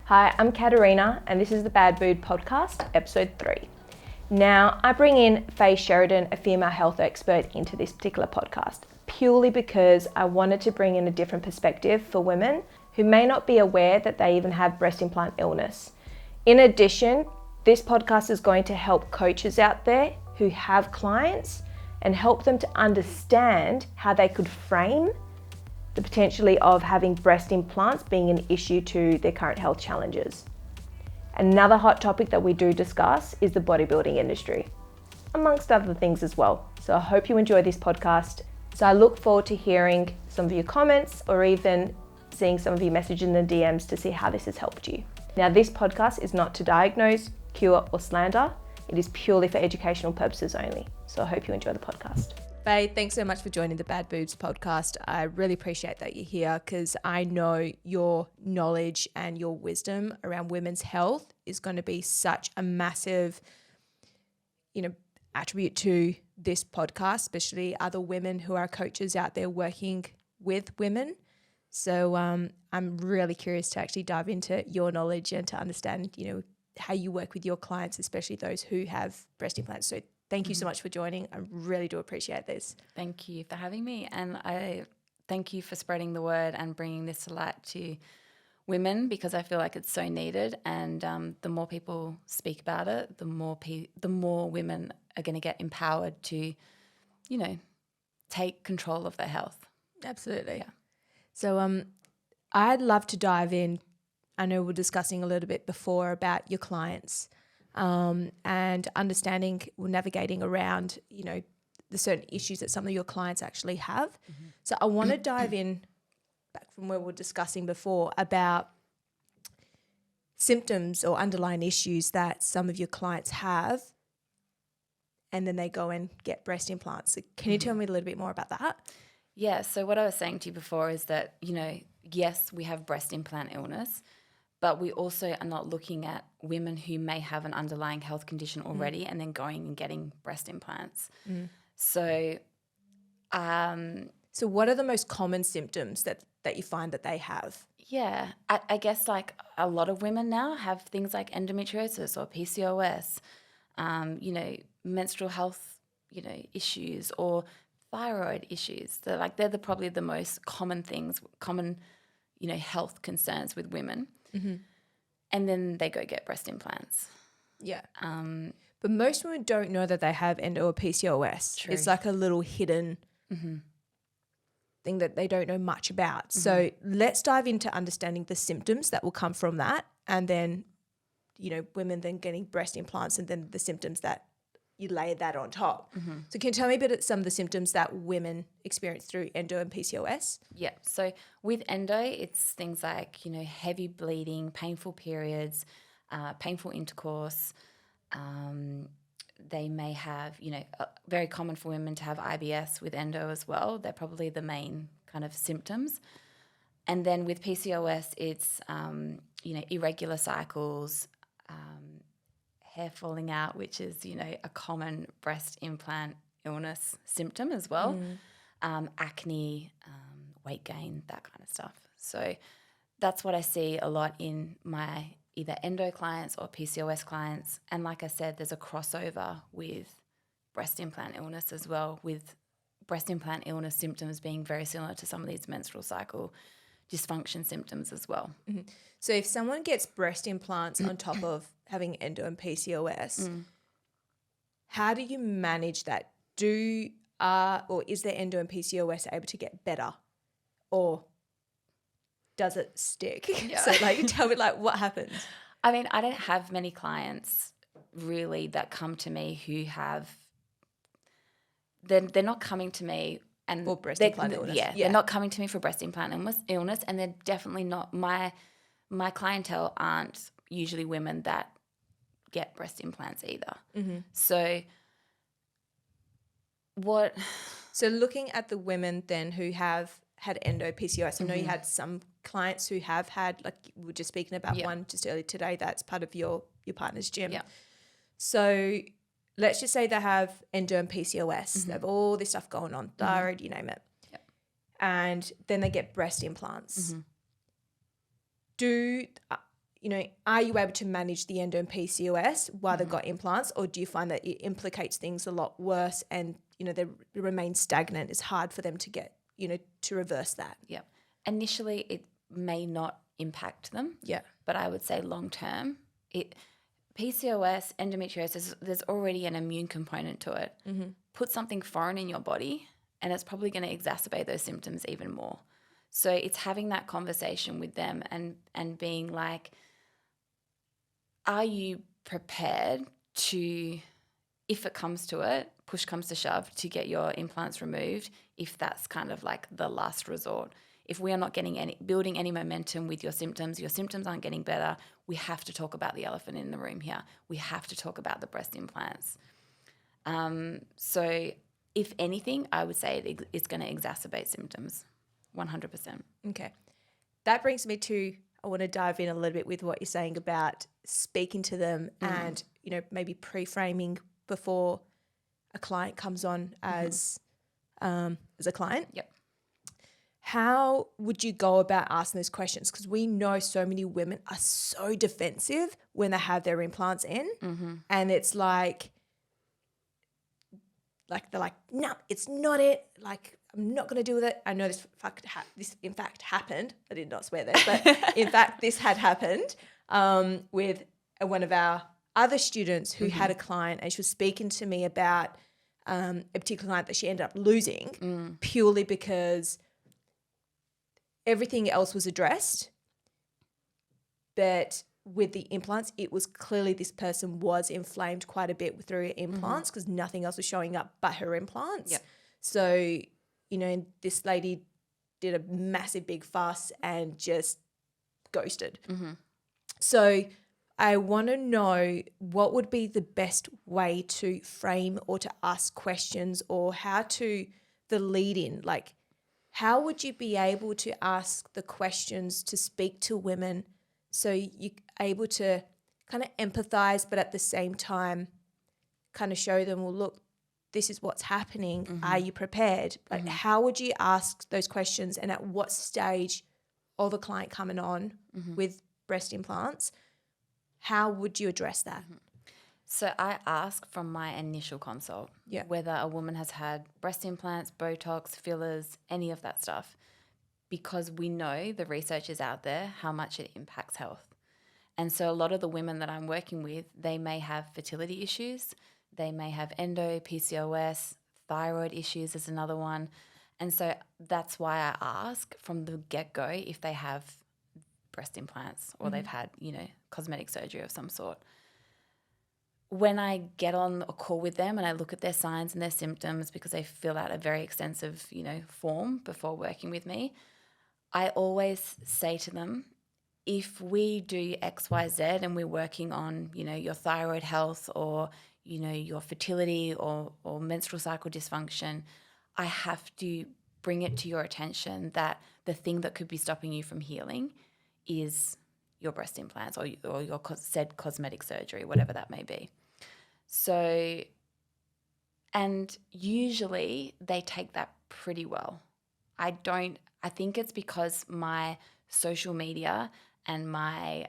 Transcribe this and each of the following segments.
Hi, I'm Katarina and this is the Bad Boobs podcast, episode 3. Now, I bring in Faye Sheridan, a female health expert, into this particular podcast purely because I wanted to bring in a different perspective for women who may not be aware that they even have breast implant illness. In addition, this podcast is going to help coaches out there who have clients and help them to understand how they could frame the potentially of having breast implants being an issue to their current health challenges. Another hot topic that we do discuss is the bodybuilding industry, amongst other things as well. So I hope you enjoy this podcast. So I look forward to hearing some of your comments or even seeing some of your messages in the DMs to see how this has helped you. Now, this podcast is not to diagnose, cure or slander. It is purely for educational purposes only. So I hope you enjoy the podcast. Faye, thanks so much for joining the Bad Boobs podcast. I really appreciate that you're here because I know your knowledge and your wisdom around women's health is going to be such a massive, attribute to this podcast, especially other women who are coaches out there working with women. So I'm really curious to actually dive into your knowledge and to understand, how you work with your clients, especially those who have breast implants. So thank you so much for joining. I really do appreciate this. Thank you for having me. And I thank you for spreading the word and bringing this to light to women because I feel like it's so needed. And the more people speak about it, the more women are going to get empowered to, take control of their health. Absolutely. Yeah. So I'd love to dive in. I know we're discussing a little bit before about your clients. And understanding or navigating around, the certain issues that some of your clients actually have. Mm-hmm. So I want to dive in back from where we were discussing before about symptoms or underlying issues that some of your clients have, and then they go and get breast implants. So can you tell me a little bit more about that? Yeah, so what I was saying to you before is that, yes, we have breast implant illness, but we also are not looking at women who may have an underlying health condition already and then going and getting breast implants. So what are the most common symptoms that you find that they have? Yeah, I guess like a lot of women now have things like endometriosis or PCOS, menstrual health, issues or thyroid issues. They're probably the most common things, health concerns with women. Mm-hmm. And then they go get breast implants. Yeah. But most women don't know that they have endo or PCOS. True. It's like a little hidden thing that they don't know much about. Mm-hmm. So let's dive into understanding the symptoms that will come from that, and then, women then getting breast implants and then the symptoms that you lay that on top. Mm-hmm. So can you tell me a bit of some of the symptoms that women experience through endo and PCOS? Yeah. So with endo, it's things like, heavy bleeding, painful periods, painful intercourse. They may have, very common for women to have IBS with endo as well. They're probably the main kind of symptoms. And then with PCOS, it's, irregular cycles, hair falling out, which is, a common breast implant illness symptom as well, acne, weight gain, that kind of stuff. So that's what I see a lot in my either endo clients or PCOS clients. And like I said, there's a crossover with breast implant illness as well, with breast implant illness symptoms being very similar to some of these menstrual cycle dysfunction symptoms as well. Mm-hmm. So if someone gets breast implants on top of having endo and PCOS, how do you manage that? Or is their endo and PCOS able to get better, or does it stick? Yeah. So tell me what happens. I mean, I don't have many clients really that come to me who have. They're not coming to me. And for breast implant illness. Yeah, they're not coming to me for breast implant illness, and they're definitely not my clientele aren't usually women that get breast implants either. Mm-hmm. So looking at the women then who have had endo PCOS, I know you had some clients who have had, like we were just speaking about one just earlier today, that's part of your partner's gym. Yeah. So let's just say they have endo and PCOS. They have all this stuff going on, thyroid, you name it. Yep. And then they get breast implants. are you able to manage the endo and PCOS while they've got implants, or do you find that it implicates things a lot worse and, they remain stagnant? It's hard for them to get, to reverse that. Yeah. Initially, it may not impact them. Yeah. But I would say long term, PCOS, endometriosis, there's already an immune component to it. Mm-hmm. Put something foreign in your body and it's probably going to exacerbate those symptoms even more. So it's having that conversation with them and being like, are you prepared to, if it comes to it, push comes to shove, to get your implants removed, if that's kind of like the last resort? If we are not building any momentum with your symptoms aren't getting better, we have to talk about the elephant in the room here. We have to talk about the breast implants. So if anything, I would say it's going to exacerbate symptoms, 100%. Okay. That brings me to, I want to dive in a little bit with what you're saying about speaking to them and, maybe pre-framing before a client comes on as a client. Yep. How would you go about asking those questions? Because we know so many women are so defensive when they have their implants in, and it's like they're like, no, it's not it. Like, I'm not going to deal with it. I know this in fact happened. I did not swear there, but in fact, this had happened with one of our other students who had a client, and she was speaking to me about a particular client that she ended up losing purely because everything else was addressed, but with the implants, it was clearly this person was inflamed quite a bit through her implants because nothing else was showing up but her implants. Yep. So, this lady did a massive big fuss and just ghosted. So I want to know what would be the best way to frame or to ask questions, or how to the lead in, like, how would you be able to ask the questions to speak to women so you're able to kind of empathize, but at the same time kind of show them, well, look, this is what's happening. Are you prepared? Like, how would you ask those questions, and at what stage of a client coming on with breast implants, how would you address that? So I ask from my initial consult whether a woman has had breast implants, Botox, fillers, any of that stuff, because we know the research is out there how much it impacts health. And so a lot of the women that I'm working with, they may have fertility issues, they may have endo, PCOS, thyroid issues is another one. And so that's why I ask from the get-go if they have breast implants or they've had, cosmetic surgery of some sort. When I get on a call with them and I look at their signs and their symptoms, because they fill out a very extensive, form before working with me, I always say to them, if we do X, Y, Z and we're working on, your thyroid health or, your fertility or menstrual cycle dysfunction, I have to bring it to your attention that the thing that could be stopping you from healing is your breast implants or your said cosmetic surgery, whatever that may be. So, and usually they take that pretty well. I think it's because my social media and my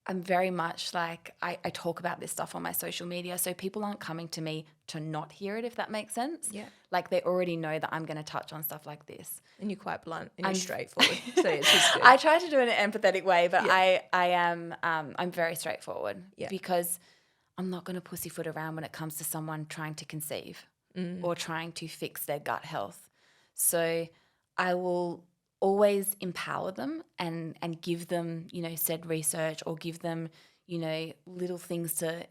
I'm very much like, I talk about this stuff on my social media, so people aren't coming to me to not hear it, if that makes sense. Yeah. Like, they already know that I'm going to touch on stuff like this. And you're quite blunt and you're straightforward. So it's just good. I try to do it in an empathetic way, but I'm very straightforward because I'm not going to pussyfoot around when it comes to someone trying to conceive or trying to fix their gut health. So I will always empower them and give them, said research, or give them, little things to,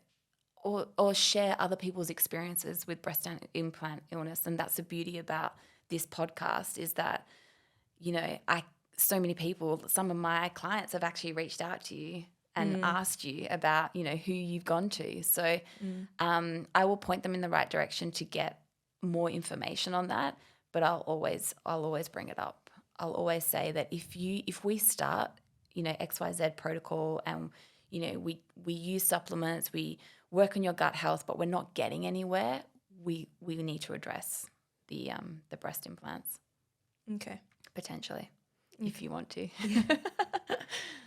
or share other people's experiences with breast implant illness. And that's the beauty about this podcast, is that, so many people, some of my clients have actually reached out to you and asked you about, who you've gone to. So I will point them in the right direction to get more information on that, but I'll always bring it up. I'll always say that if we start, XYZ protocol and, we use supplements, we work on your gut health, but we're not getting anywhere, we need to address the breast implants. Okay. Potentially. if you want to.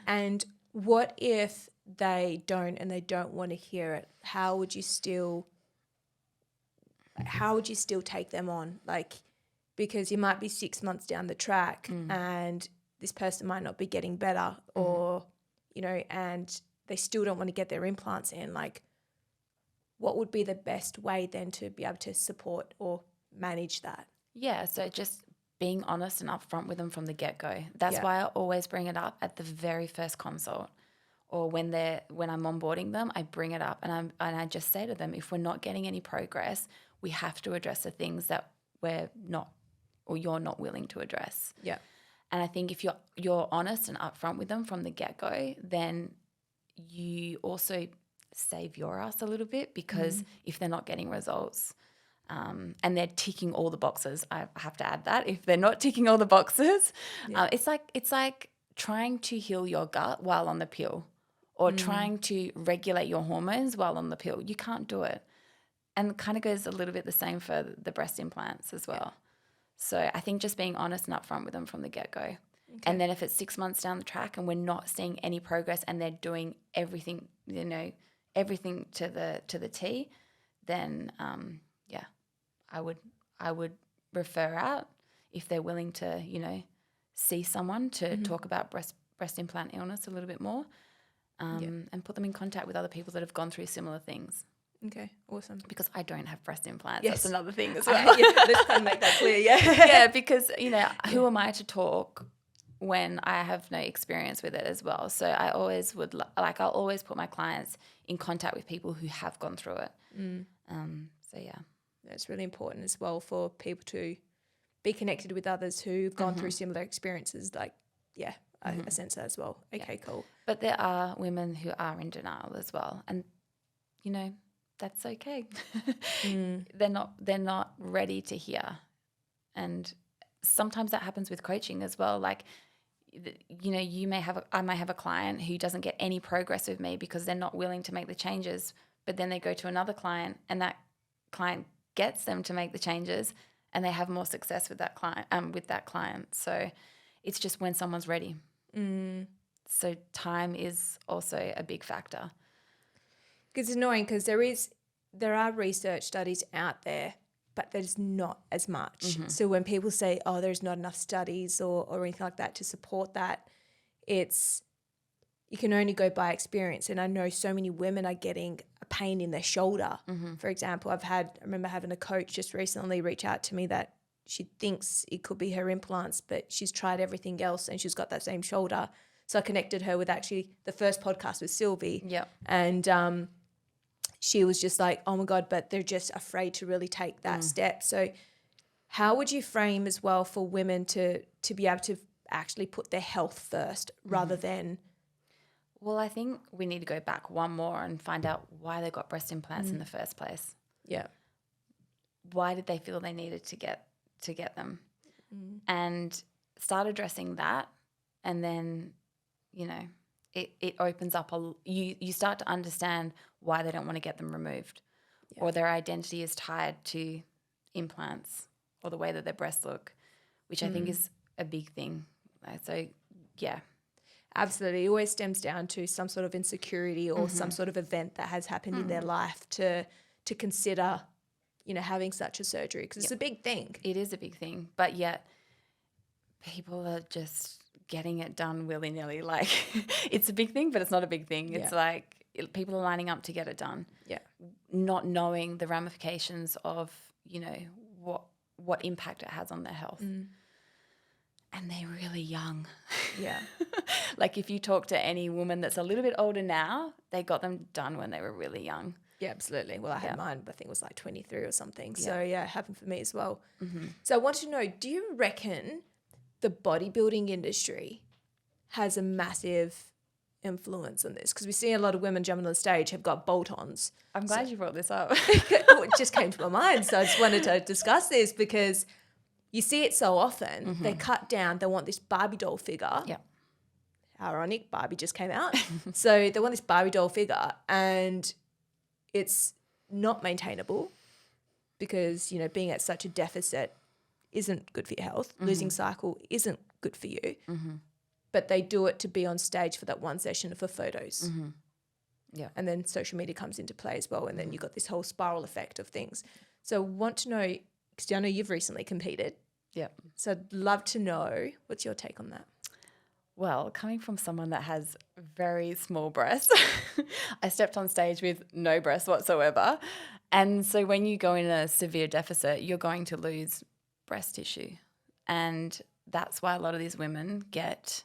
And what if they don't and they don't want to hear it? How would you still take them on? Like, because you might be 6 months down the track and this person might not be getting better or, and they still don't want to get their implants in. Like, what would be the best way then to be able to support or manage that? Yeah, so just being honest and upfront with them from the get-go. That's why I always bring it up at the very first consult, or when I'm onboarding them, I bring it up and I just say to them, if we're not getting any progress, we have to address the things that we're not, or you're not willing to address. Yeah. And I think if you're honest and upfront with them from the get-go, then you also save your ass a little bit, because if they're not getting results, and they're ticking all the boxes, I have to add that, if they're not ticking all the boxes, it's like trying to heal your gut while on the pill, or trying to regulate your hormones while on the pill. You can't do it. And it kind of goes a little bit the same for the breast implants as well. So I think just being honest and upfront with them from the get-go. Okay. And then if it's 6 months down the track and we're not seeing any progress and they're doing everything, everything to the T, then I would refer out if they're willing to, see someone to talk about breast implant illness a little bit more, and put them in contact with other people that have gone through similar things. Okay, awesome. Because I don't have breast implants. Yes. That's another thing as well. Let's kind of make that clear, Yeah, because, who am I to talk when I have no experience with it as well? So I always I'll always put my clients in contact with people who have gone through it. So, yeah. It's really important as well for people to be connected with others who've gone through similar experiences. Like, I sense that as well. Okay, cool. But there are women who are in denial as well. And, that's okay. They're not ready to hear. And sometimes that happens with coaching as well. Like, I may have a client who doesn't get any progress with me because they're not willing to make the changes, but then they go to another client and that client gets them to make the changes and they have more success with that client. So it's just when someone's ready. So time is also a big factor. Because it's annoying, because there are research studies out there, but there's not as much. So when people say, oh, there's not enough studies or anything like that to support that, you can only go by experience. And I know so many women are getting a pain in their shoulder. For example, I remember having a coach just recently reach out to me that she thinks it could be her implants, but she's tried everything else and she's got that same shoulder. So I connected her with actually the first podcast with Sylvie. Yeah. And she was just like, oh my God, but they're just afraid to really take that step. So how would you frame as well for women to be able to actually put their health first rather than... Well, I think we need to go back one more and find out why they got breast implants in the first place. Yeah. Why did they feel they needed to get them? And start addressing that, and then, it opens up you start to understand why they don't want to get them removed, or their identity is tied to implants or the way that their breasts look, which I think is a big thing. So, yeah. Absolutely. It always stems down to some sort of insecurity or some sort of event that has happened in their life to consider, having such a surgery, because it's a big thing. It is a big thing, but yet people are just getting it done willy-nilly. Like, it's a big thing, but it's not a big thing. It's like people are lining up to get it done. Yeah. Not knowing the ramifications of, what impact it has on their health. And they're really young. Yeah. Like, if you talk to any woman that's a little bit older now, they got them done when they were really young. Yeah, absolutely. Well, I had mine, I think it was like 23 or something. So, it happened for me as well. So I want to know, do you reckon the bodybuilding industry has a massive influence on this? Because we see a lot of women jumping on the stage have got bolt-ons. I'm glad you brought this up. It just came to my mind. So I just wanted to discuss this because you see it so often. They cut down. They want this Barbie doll figure. Yeah. Ironic, Barbie just came out. So they want this Barbie doll figure and it's not maintainable because, being at such a deficit isn't good for your health. Losing cycle isn't good for you. But they do it to be on stage for that one session for photos. Yeah. And then social media comes into play as well. And then you've got this whole spiral effect of things. So want to know, because I know you've recently competed. Yeah. So I'd love to know, what's your take on that? Well, coming from someone that has very small breasts, I stepped on stage with no breasts whatsoever. And so when you go in a severe deficit, you're going to lose breast tissue. And that's why a lot of these women get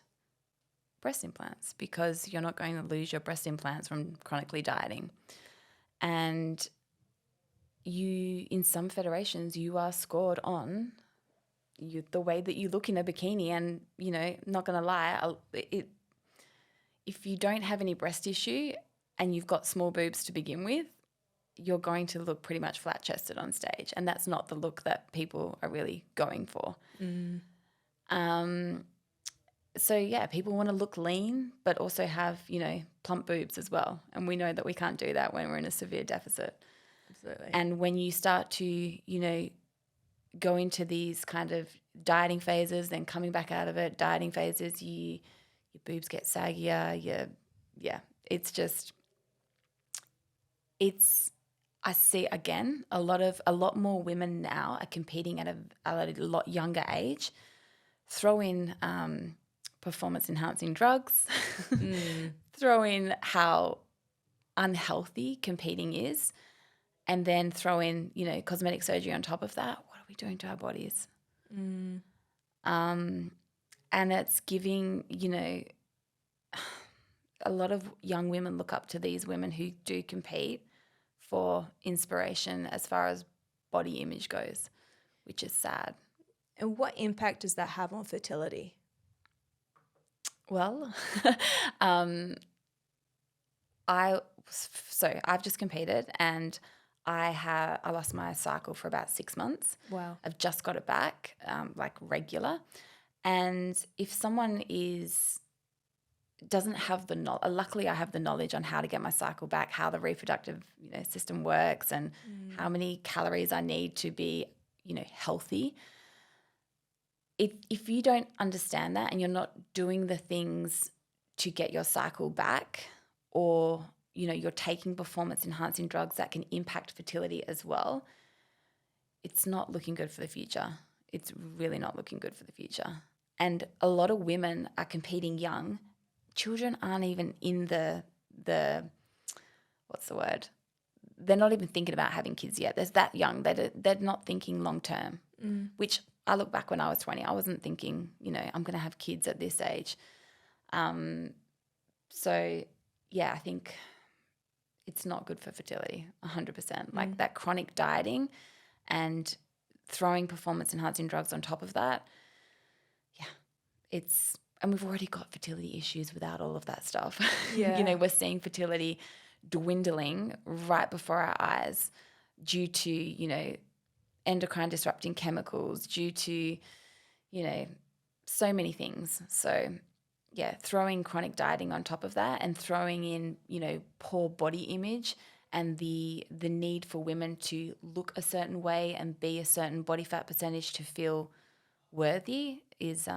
breast implants, because you're not going to lose your breast implants from chronically dieting. And you, in some federations, you are scored on the way that you look in a bikini. And, you know, not going to lie, if you don't have any breast tissue and you've got small boobs to begin with, you're going to look pretty much flat-chested on stage. And that's not the look that people are really going for. So, yeah, people want to look lean but also have, you know, plump boobs as well. And we know that we can't do that when we're in a severe deficit. Absolutely. And when you start to, you know, go into these kind of dieting phases, then coming back out of it, dieting phases, your boobs get saggier. I see, again, a lot more women now are competing at a lot younger age. Throw in performance-enhancing drugs, throw in how unhealthy competing is, and then throw in, you know, cosmetic surgery on top of that. What are we doing to our bodies? And it's giving, you know, a lot of young women look up to these women who do compete for inspiration as far as body image goes, which is sad. And what impact does that have on fertility? Well, I've just competed and I lost my cycle for about 6 months. Wow. I've just got it back, like regular. And if someone doesn't have the knowledge, luckily I have the knowledge on how to get my cycle back, how the reproductive, you know, system works, and how many calories I need to be, you know, healthy. If you don't understand that and you're not doing the things to get your cycle back, or, you know, you're taking performance enhancing drugs that can impact fertility as well, it's not looking good for the future. It's really not looking good for the future. And a lot of women are competing young. Children aren't even in the what's the word? They're not even thinking about having kids yet. They're that young. They're not thinking long term, which I look back when I was 20. I wasn't thinking, you know, I'm going to have kids at this age. So, yeah, I think it's not good for fertility, 100%. Like that chronic dieting and throwing performance-enhancing drugs on top of that, and we've already got fertility issues without all of that stuff. Yeah. You know, we're seeing fertility dwindling right before our eyes due to, you know, endocrine disrupting chemicals, due to, you know, so many things. So, yeah, throwing chronic dieting on top of that and throwing in, you know, poor body image and the need for women to look a certain way and be a certain body fat percentage to feel worthy is,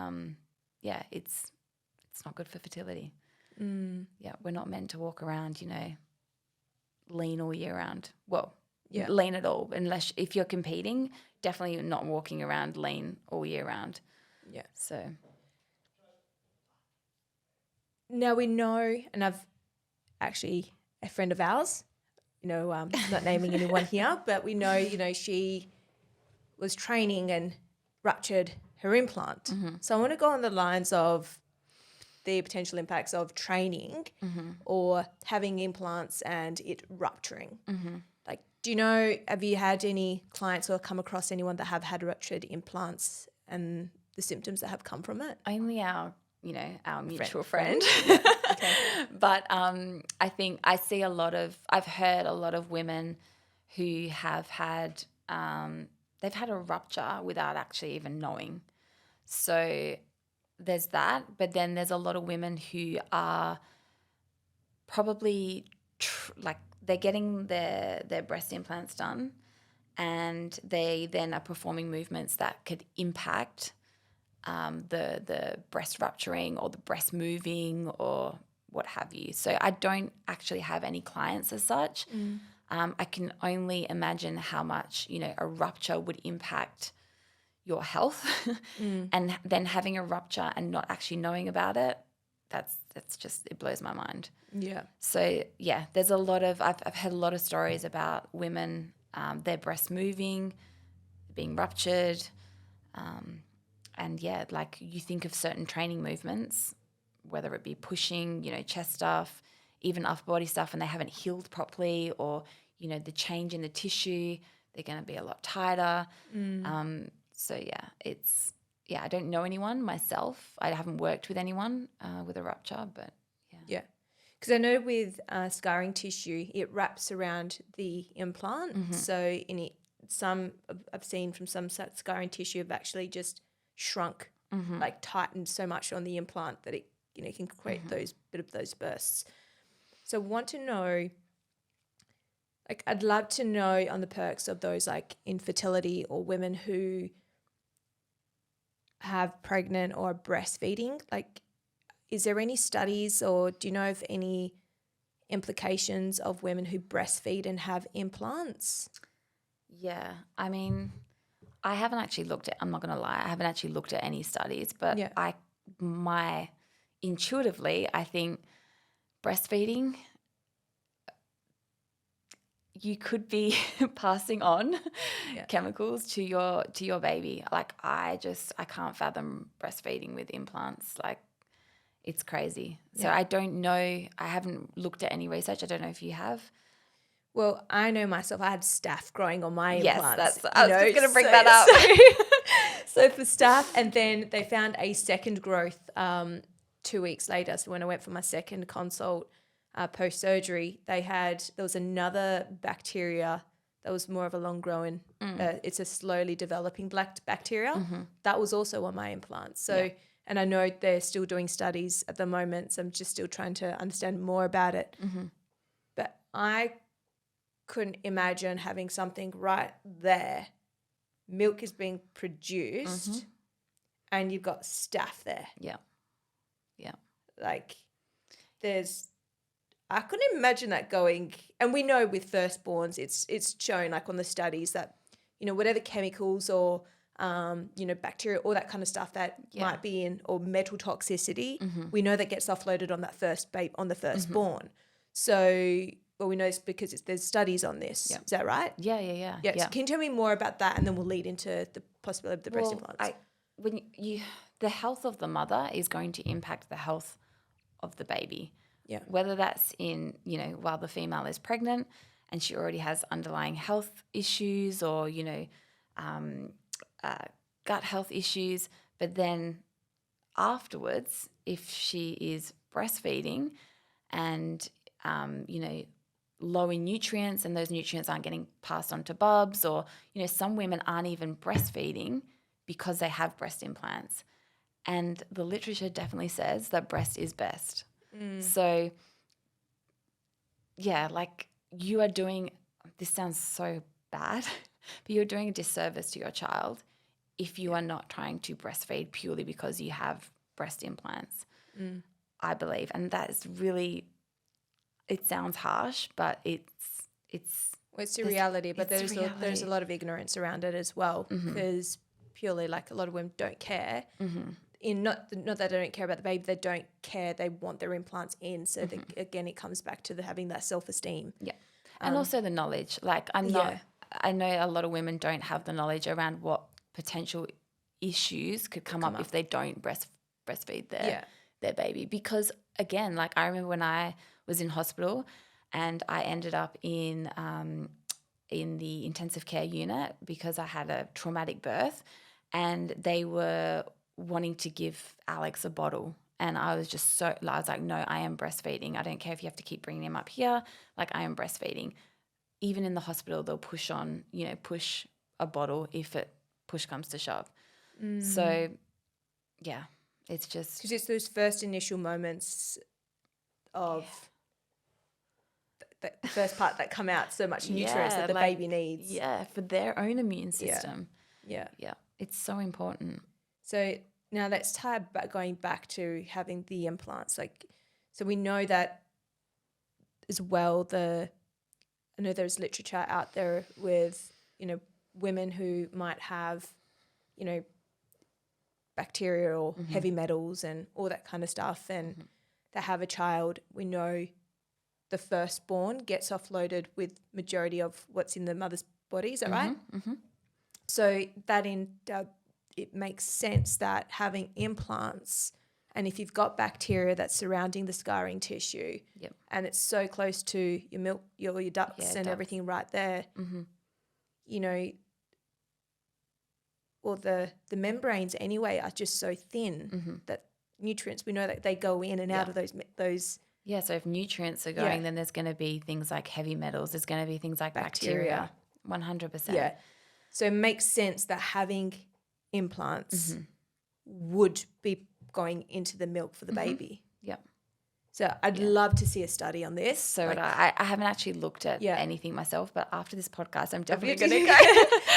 it's not good for fertility. Yeah, we're not meant to walk around, you know, lean all year round. Well, lean at all, unless if you're competing, definitely not walking around lean all year round. Yeah. So now we know, and I've actually a friend of ours, you know, not naming anyone here, but we know, you know, she was training and ruptured her implant. So I want to go on the lines of the potential impacts of training or having implants and it rupturing. Like, do you know, have you had any clients or come across anyone that have had ruptured implants and the symptoms that have come from it? only our mutual friend. Okay. But I think I've heard a lot of women who have had, they've had a rupture without actually even knowing. So there's that, but then there's a lot of women who are probably they're getting their breast implants done and they then are performing movements that could impact the breast rupturing or the breast moving or what have you. So I don't actually have any clients as such. I can only imagine how much, a rupture would impact your health. And then having a rupture and not actually knowing about it, that's just, it blows my mind. Yeah. So yeah, there's a lot of, I've heard a lot of stories about women, their breasts moving, being ruptured. And yeah, like you think of certain training movements, whether it be pushing, chest stuff, even upper body stuff, and they haven't healed properly, or, the change in the tissue, they're going to be a lot tighter. So yeah, I don't know anyone myself. I haven't worked with anyone with a rupture, but yeah. Yeah. Because I know with scarring tissue, it wraps around the implant. So I've seen from some scarring tissue have actually just shrunk, like tightened so much on the implant that it can create those bursts. So I want to know, like, I'd love to know on the perks of those, like infertility or women who have pregnant or breastfeeding. Like, is there any studies, or do you know of any implications of women who breastfeed and have implants? Yeah, I mean, I haven't actually I'm not going to lie, I haven't actually looked at any studies, but intuitively, I think breastfeeding, you could be passing on chemicals to your baby. Like I can't fathom breastfeeding with implants. Like it's crazy. So I don't know. I haven't looked at any research. I don't know if you have. Well, I know myself. I had staph growing on my implants. I was just going to bring that up. So for staph, and then they found a second growth 2 weeks later. So when I went for my second consult post-surgery, there was another bacteria that was more of a long-growing, it's a slowly developing black bacteria. That was also on my implants. So, and I know they're still doing studies at the moment, so I'm just still trying to understand more about it. But I couldn't imagine having something right there. Milk is being produced and you've got staph there. Yeah. Like I couldn't imagine that going, and we know with firstborns it's shown, like on the studies, that whatever chemicals or bacteria, all that kind of stuff that might be in, or metal toxicity, we know that gets offloaded on that firstborn. So, well, we know this because there's studies on this. Is that right? Yeah. So can you tell me more about that, and then we'll lead into the possibility of the breast implants? The health of the mother is going to impact the health of the baby. Yeah. Whether that's in, while the female is pregnant and she already has underlying health issues, or, gut health issues, but then afterwards, if she is breastfeeding and, low in nutrients, and those nutrients aren't getting passed on to bubs, or, some women aren't even breastfeeding because they have breast implants. And the literature definitely says that breast is best. So, yeah, like you are doing, this sounds so bad, but you're doing a disservice to your child if you are not trying to breastfeed purely because you have breast implants, I believe. And that is really, it sounds harsh, but it's the reality, but there's a lot of ignorance around it as well, because purely, like, a lot of women don't care. Not that they don't care about the baby, they don't care, they want their implants in. So again, it comes back to having that self-esteem. Yeah. And also the knowledge. Like I know a lot of women don't have the knowledge around what potential issues could come up if they don't breastfeed their baby. Because again, like I remember when I was in hospital and I ended up in the intensive care unit because I had a traumatic birth, and they were wanting to give Alex a bottle. And I was just I was like, no, I am breastfeeding. I don't care if you have to keep bringing him up here. Like, I am breastfeeding. Even in the hospital, they'll push a bottle if push comes to shove. So, yeah, it's just. Because it's those first initial moments of the first part that come out, so much nutrients that the baby needs. Yeah, for their own immune system. Yeah. It's so important. So Now let's going back to having the implants. Like, so we know that as well. I know there's literature out there with, women who might have, bacteria or heavy metals and all that kind of stuff, and they have a child. We know the firstborn gets offloaded with majority of what's in the mother's body. Is that right? So it makes sense that having implants, and if you've got bacteria that's surrounding the scarring tissue, and it's so close to your milk, your ducts and everything right there, or the membranes anyway are just so thin that nutrients, we know that they go in and out of those. Yeah, so if nutrients are going, then there's going to be things like heavy metals. There's going to be things like bacteria. 100%. Yeah. So it makes sense that having implants would be going into the milk for the baby. Yeah. So I'd love to see a study on this. So I haven't actually looked at anything myself, but after this podcast, I'm definitely going to go.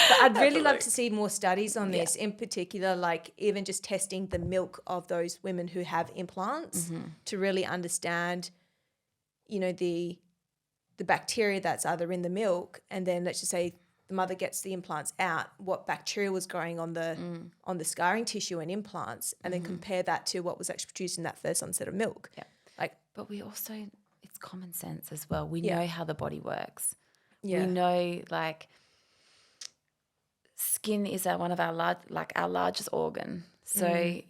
But I'd really love to see more studies on this, in particular, like even just testing the milk of those women who have implants to really understand, the bacteria that's either in the milk, and then let's just say the mother gets the implants out, what bacteria was growing on the scarring tissue and implants, and then compare that to what was actually produced in that first onset of milk. Yeah. But we also, it's common sense as well. We know how the body works. Yeah. We know, like, skin is one of our our largest organ. So, it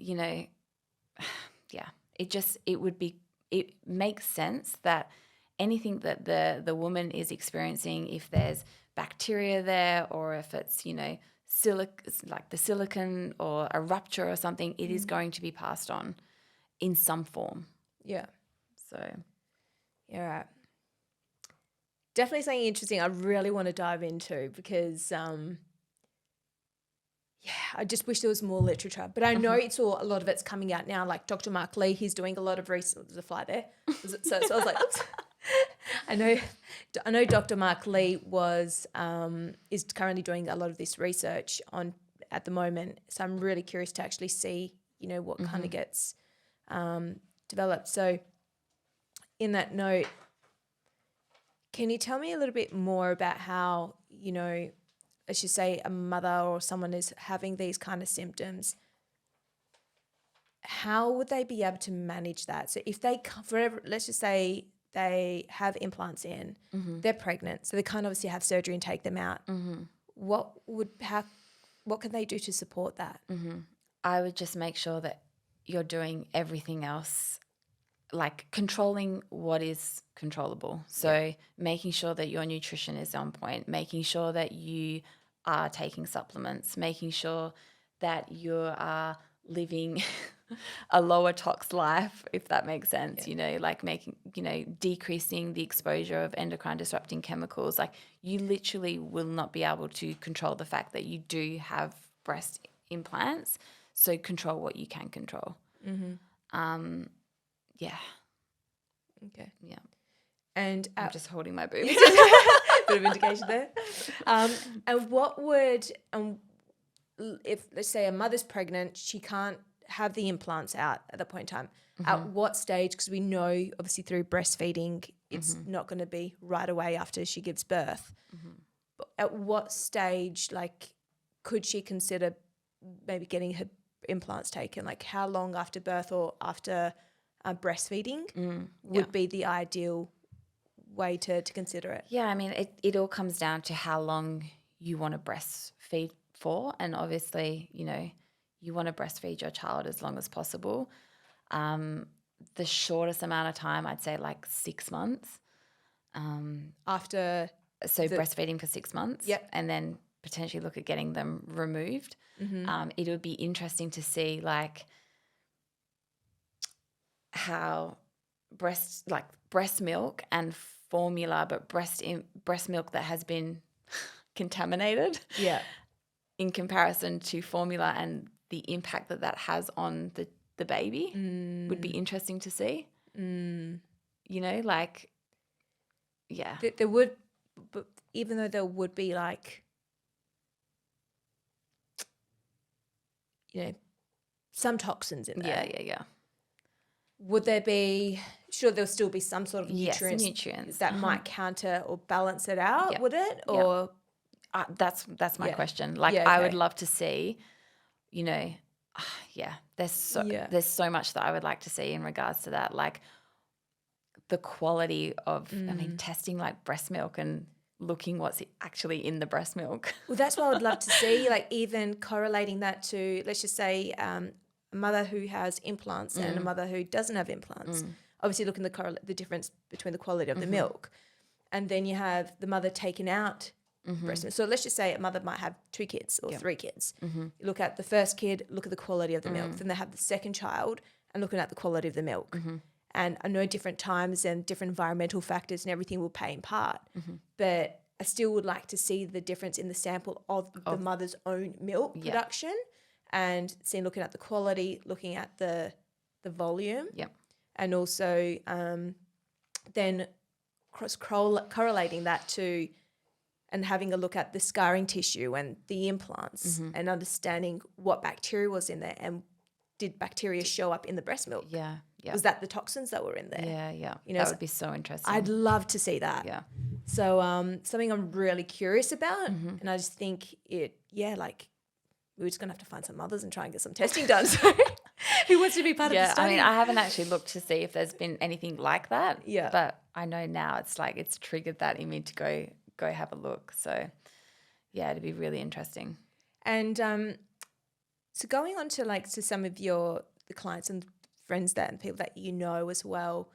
makes sense that anything that the woman is experiencing, if there's bacteria there, or if it's, like the silicon or a rupture or something, it is going to be passed on in some form. Yeah. So, yeah, right. Definitely something interesting I really want to dive into because, I just wish there was more literature. But I know a lot of it's coming out now. Like Dr. Mark Lee, he's doing a lot of research. There's a fly there. So I was like, oops. I know Dr. Mark Lee is currently doing a lot of this research on at the moment. So I'm really curious to actually see, what kind of gets developed. So in that note, can you tell me a little bit more about how, let's just say a mother or someone is having these kind of symptoms, how would they be able to manage that? So if they let's just say they have implants in, they're pregnant, so they can't obviously have surgery and take them out. What can they do to support that? I would just make sure that you're doing everything else, like controlling what is controllable. So making sure that your nutrition is on point, making sure that you are taking supplements, making sure that you are living a lower tox life, if that makes sense, decreasing the exposure of endocrine disrupting chemicals. Like, you literally will not be able to control the fact that you do have breast implants. So control what you can control. Yeah. Okay. Yeah. And I'm just holding my boob. Bit of indication there. And what would, if let's say a mother's pregnant, she can't have the implants out at that point in time. At what stage? Because we know obviously through breastfeeding, it's not going to be right away after she gives birth. But at what stage, like, could she consider maybe getting her implants taken? Like, how long after birth or after breastfeeding would be the ideal way to consider it? Yeah, I mean, it all comes down to how long you want to breastfeed for. And obviously, you want to breastfeed your child as long as possible. The shortest amount of time, I'd say like 6 months. After? So breastfeeding for 6 months. Yep. And then potentially look at getting them removed. It would be interesting to see, like, how breast milk and formula, but breast milk that has been contaminated, in comparison to formula, and the impact that has on the baby would be interesting to see. There would, but even though there would be, like, some toxins in there. Yeah. Would there be, sure, there'll still be some sort of nutrients, nutrients. that might counter or balance it out, Yep. would it? Yep. Or that's my Yeah. question. Like, Yeah, I okay. would love to see, you know, there's so much that I would like to see in regards to that. Like the quality of, I mean, testing like breast milk and looking what's actually in the breast milk. Well, that's what I would love to see, like even correlating that to, let's just say, a mother who has implants and a mother who doesn't have implants. Obviously, look at the difference between the quality of the milk. And then you have the mother taking out breast milk. So let's just say a mother might have 2 kids or 3 kids. You look at the first kid, look at the quality of the milk. Then they have the second child and looking at the quality of the milk. And I know different times and different environmental factors and everything will play in part. But I still would like to see the difference in the sample of the mother's own milk production and looking at the quality, looking at the volume. And also then correlating that to and having a look at the scarring tissue and the implants and understanding what bacteria was in there and did bacteria show up in the breast milk? Yeah. Was that the toxins that were in there? Yeah. You know, that would be so interesting. I'd love to see that. Yeah. So something I'm really curious about, and I just think like we're just going to have to find some mothers and try and get some testing done. So who wants to be part of the study? I mean, I haven't actually looked to see if there's been anything like that. Yeah. But I know now it's like it's triggered that in me to go have a look. So, yeah, it'd be really interesting. And so going on to to some of the clients and friends and people that you know as well,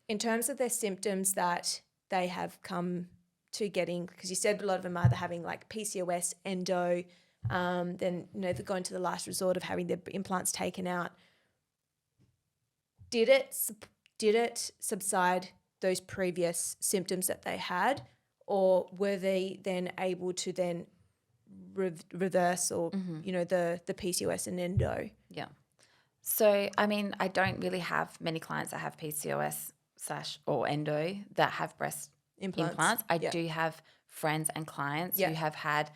in terms of their symptoms that they have come to getting, because you said a lot of them are either having like PCOS, endo, then they're going to the last resort of having their implants taken out. Did it subside those previous symptoms that they had, or were they then able to then reverse or the PCOS and endo? Yeah. So, I mean, I don't really have many clients that have PCOS or endo that have breast implants. I do have friends and clients who have had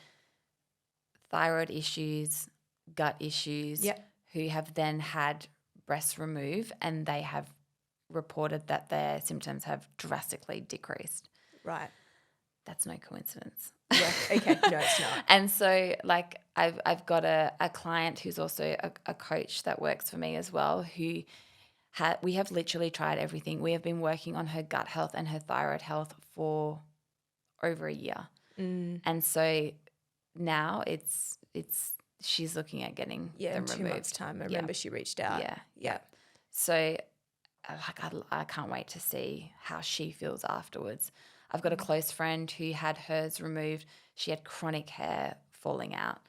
thyroid issues, gut issues, who have then had breasts removed and they have reported that their symptoms have drastically decreased. Right. That's no coincidence. Yeah. Okay. No, it's not. And so, like, I've got a client who's also a coach that works for me as well, who we have literally tried everything. We have been working on her gut health and her thyroid health for over a year. And so now she's looking at getting them removed. 2 months' time. I remember she reached out. Yeah. So, I can't wait to see how she feels afterwards. I've got a close friend who had hers removed. She had chronic hair falling out,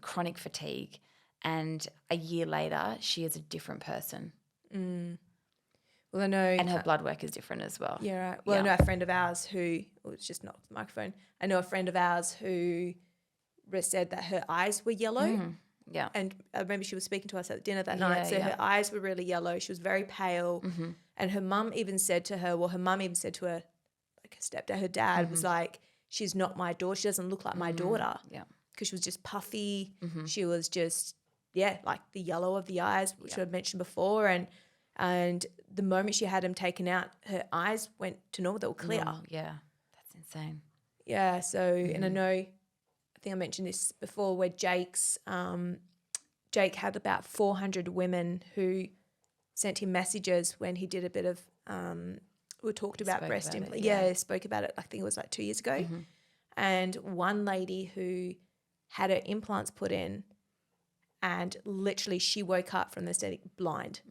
chronic fatigue, and a year later, she is a different person. Well, I know, and her blood work is different as well. Yeah, right. Well, I know a friend of ours who, it's just knocked the microphone. I know a friend of ours who said that her eyes were yellow. Yeah. And I remember she was speaking to us at dinner that night. So her eyes were really yellow. She was very pale. And her mum even said to her, like her stepdad, her dad was like, she's not my daughter. She doesn't look like my daughter. Yeah. Because she was just puffy. She was just, like the yellow of the eyes, which I'd mentioned before. And the moment she had them taken out, her eyes went to normal. They were clear. Yeah. That's insane. Yeah. So, and I know, I think I mentioned this before, where Jake had about 400 women who sent him messages when he did a bit of, we talked about breast implants. Yeah, spoke about it. I think it was like 2 years ago. And one lady who had her implants put in, and literally she woke up from the anesthetic blind.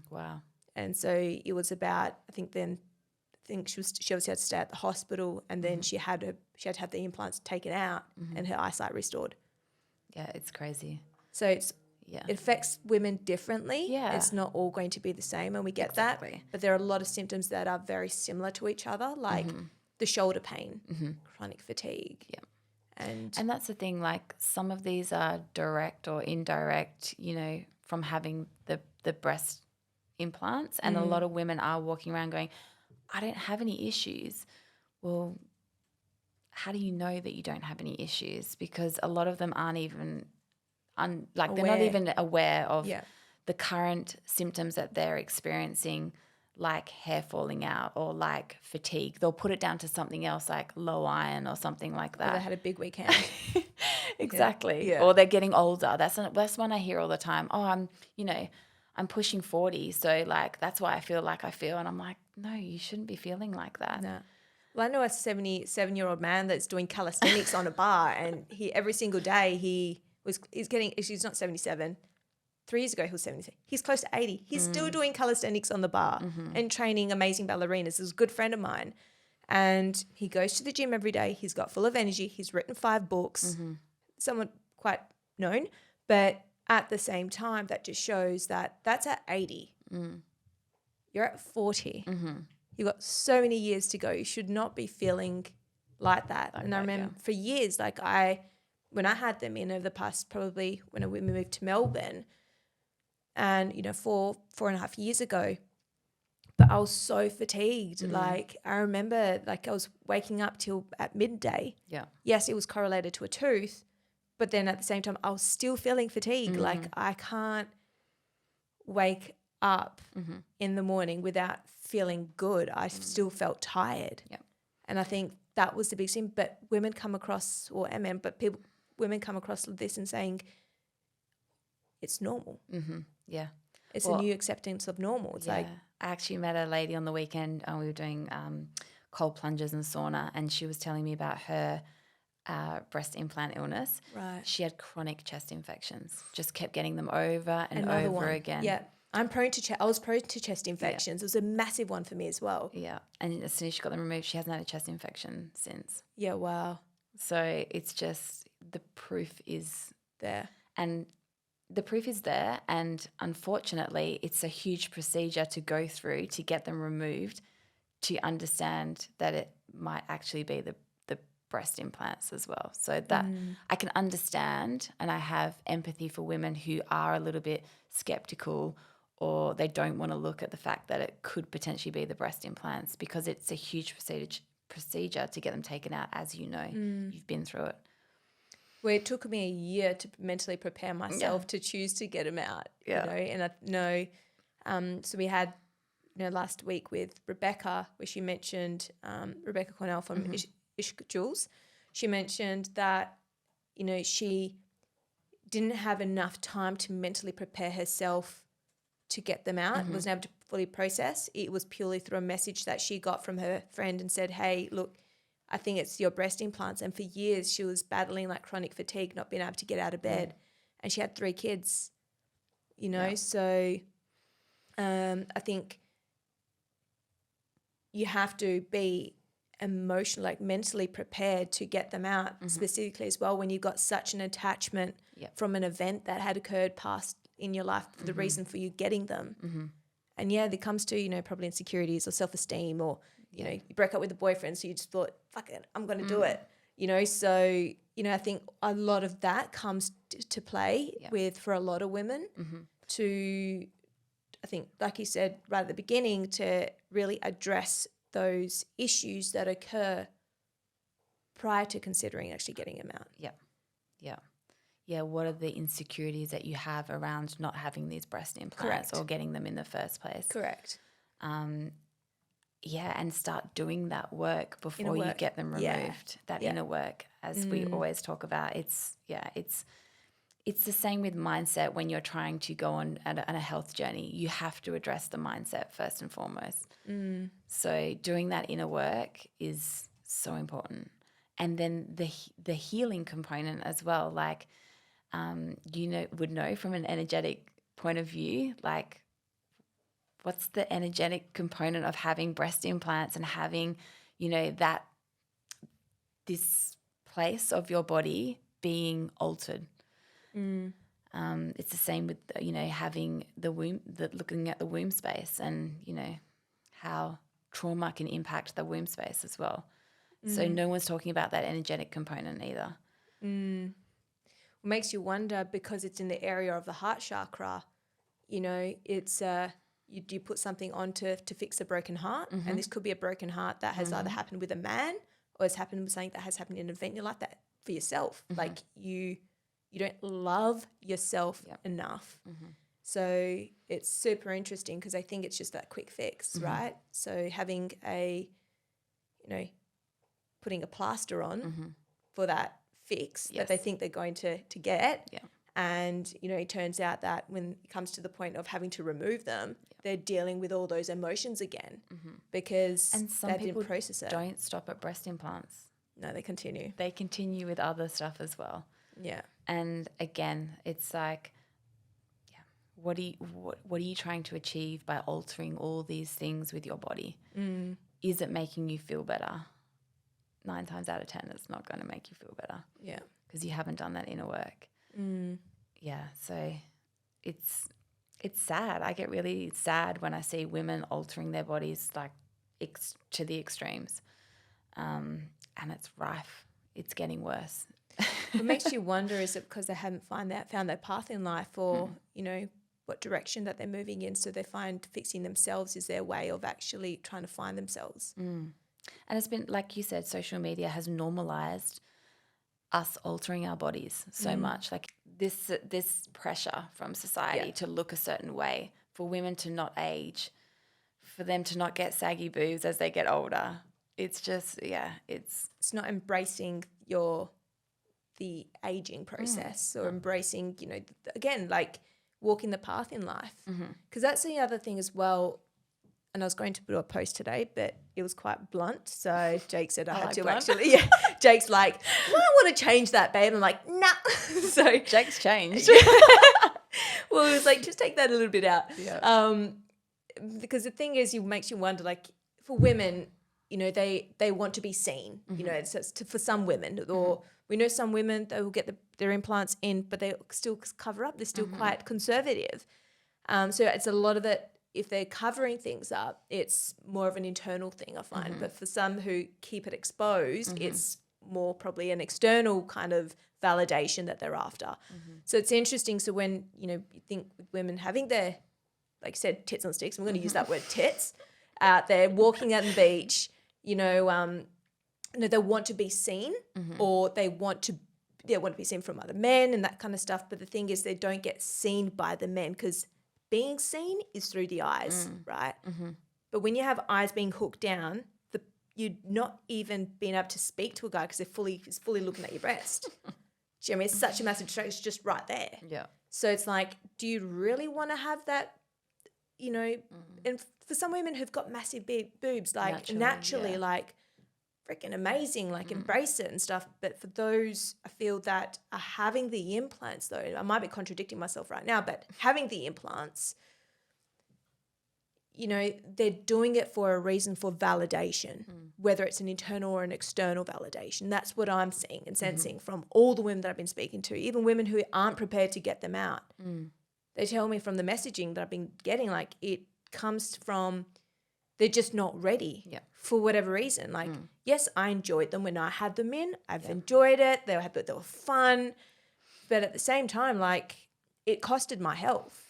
Wow. And so it was about, I think she obviously had to stay at the hospital, and then she had to have the implants taken out and her eyesight restored. Yeah, it's crazy. So it affects women differently. Yeah. It's not all going to be the same, and we get that. But there are a lot of symptoms that are very similar to each other, like the shoulder pain, chronic fatigue. Yeah. And that's the thing, like some of these are direct or indirect, from having the breast implants. And a lot of women are walking around going, I don't have any issues. Well, how do you know that you don't have any issues? Because a lot of them aren't even they're not even aware of Yeah. the current symptoms that they're experiencing, like hair falling out or like fatigue. They'll put it down to something else like low iron or something like that. Or they had a big weekend. Exactly. Yeah. Or they're getting older. That's one I hear all the time. Oh, I'm pushing 40, so like that's why I feel like I feel. And I'm like, no, you shouldn't be feeling like that. No. Well, I know a 77-year-old man that's doing calisthenics on a bar, and he every single day he's not 77. 3 years ago he was 77. He's close to 80. He's still doing calisthenics on the bar and training amazing ballerinas. He's a good friend of mine. And he goes to the gym every day. He's got full of energy. He's written 5 books, somewhat quite known. But at the same time, that just shows that that's at 80. You're at 40. You've got so many years to go. You should not be feeling like that. I remember for years, when I had them in over the past, probably when we moved to Melbourne, and 4.5 years ago, but I was so fatigued. Like I remember, I was waking up till at midday. Yeah. Yes, it was correlated to a tooth, but then at the same time, I was still feeling fatigue. Like I can't wake up in the morning without feeling good. I still felt tired. Yeah. And I think that was the big thing. But women come across, women come across this and saying it's normal. Yeah. It's a new acceptance of normal. It's like, I actually met a lady on the weekend and we were doing cold plunges and sauna, and she was telling me about her breast implant illness. right. She had chronic chest infections, just kept getting them over and Another over one. again. Yeah. I was prone to chest infections. It was a massive one for me as well. Yeah. And as soon as she got them removed, she hasn't had a chest infection since. Yeah, wow. So it's just the proof is There. And the proof is there, and unfortunately it's a huge procedure to go through to get them removed, to understand that it might actually be the breast implants as well. So that I can understand, and I have empathy for women who are a little bit skeptical, or they don't want to look at the fact that it could potentially be the breast implants, because it's a huge procedure to get them taken out, as you know. You've been through it. Well, it took me a year to mentally prepare myself to choose to get them out. Yeah. And I know, so we had, last week with Rebecca, where she mentioned, Rebecca Cornell from Ishq Jules, she mentioned that, she didn't have enough time to mentally prepare herself to get them out, wasn't able to fully process. It was purely through a message that she got from her friend and said, hey, look, I think it's your breast implants. And for years she was battling like chronic fatigue, not being able to get out of bed. And she had 3 kids, So I think you have to be mentally prepared to get them out, specifically as well when you've got such an attachment from an event that had occurred past in your life for the reason for you getting them. And there comes to, probably insecurities or self-esteem, or, you broke up with a boyfriend, so you just thought, fuck it, I'm going to do it. So, I think a lot of that comes to play for a lot of women to, I think, like you said right at the beginning, to really address those issues that occur prior to considering actually getting them out. Yeah, what are the insecurities that you have around not having these breast implants or getting them in the first place? Correct. And start doing that work before you get them removed. That inner work, as we always talk about. It's the same with mindset when you're trying to go on a health journey. You have to address the mindset first and foremost. So doing that inner work is so important. And then the healing component as well, like would know from an energetic point of view, like what's the energetic component of having breast implants and having, this place of your body being altered. It's the same with, having the womb, looking at the womb space and, how trauma can impact the womb space as well. So no one's talking about that energetic component either. It makes you wonder, because it's in the area of the heart chakra, it's you put something on to fix a broken heart, and this could be a broken heart that has either happened with a man or has happened with something that has happened in an event in your life that for yourself. Like you you don't love yourself enough. So it's super interesting because I think it's just that quick fix, right? So having putting a plaster on for that fix that they think they're going to get. Yeah. And, it turns out that when it comes to the point of having to remove them, they're dealing with all those emotions again because they didn't process it. Don't stop at breast implants. No, they continue. They continue with other stuff as well. Yeah. And again, it's like, what are you trying to achieve by altering all these things with your body? Is it making you feel better? 9 times out of 10, it's not going to make you feel better. Yeah. Because you haven't done that inner work. Yeah, so it's sad. I get really sad when I see women altering their bodies like to the extremes, and it's rife. It's getting worse. What makes you wonder, is it because they haven't found their path in life, or what direction that they're moving in, so they find fixing themselves is their way of actually trying to find themselves. And it's been, like you said, social media has normalized us altering our bodies so much. Like this pressure from society to look a certain way, for women to not age, for them to not get saggy boobs as they get older. It's just, it's not embracing the aging process, or embracing, again, like walking the path in life. Because that's the other thing as well. And I was going to put a post today, but it was quite blunt. So Jake said I had to blunt. actually. Yeah, Jake's like, I want to change that, babe. I'm like, nah. So Jake's changed. Well, it was like, just take that a little bit out. Yeah. Because the thing is, it makes you wonder, like, for women, they want to be seen. For some women, or we know some women, they will get their implants in, but they still cover up. They're still quite conservative. So it's a lot of it. If they're covering things up, it's more of an internal thing, I find. But for some who keep it exposed, it's more probably an external kind of validation that they're after. So it's interesting. So when, you think with women having their, like I said, tits on sticks, I'm going to use that word tits, out there walking at the beach, they want to be seen, or they want to be seen from other men and that kind of stuff. But the thing is, they don't get seen by the men, because being seen is through the eyes, right? But when you have eyes being hooked down, you're not even being able to speak to a guy because he's fully looking at your breast. Do you know what I mean? It's such a massive distraction. It's just right there. Yeah. So it's like, do you really want to have that, and for some women who've got massive boobs, like naturally like freaking amazing, like embrace it and stuff. But for those, I feel that are having the implants, though, I might be contradicting myself right now, but having the implants, they're doing it for a reason, for validation, whether it's an internal or an external validation. That's what I'm seeing and sensing from all the women that I've been speaking to, even women who aren't prepared to get them out. They tell me from the messaging that I've been getting, like, it comes from they're just not ready for whatever reason. Like, yes, I enjoyed them when I had them in. I've enjoyed it. They were fun. But at the same time, like, it costed my health.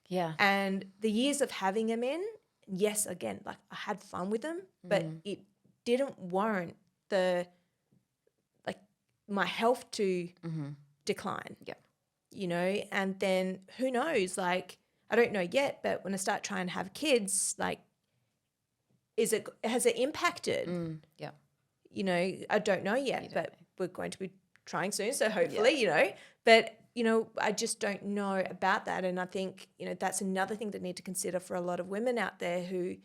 Yeah. And the years of having them in, yes, again, like, I had fun with them, but it didn't warrant my health to decline. Yeah. And then who knows, like, I don't know yet, but when I start trying to have kids, like, has it impacted? Yeah. I don't know yet, but we're going to be trying soon. So hopefully, but, I just don't know about that. And I think, that's another thing that need to consider for a lot of women out there who,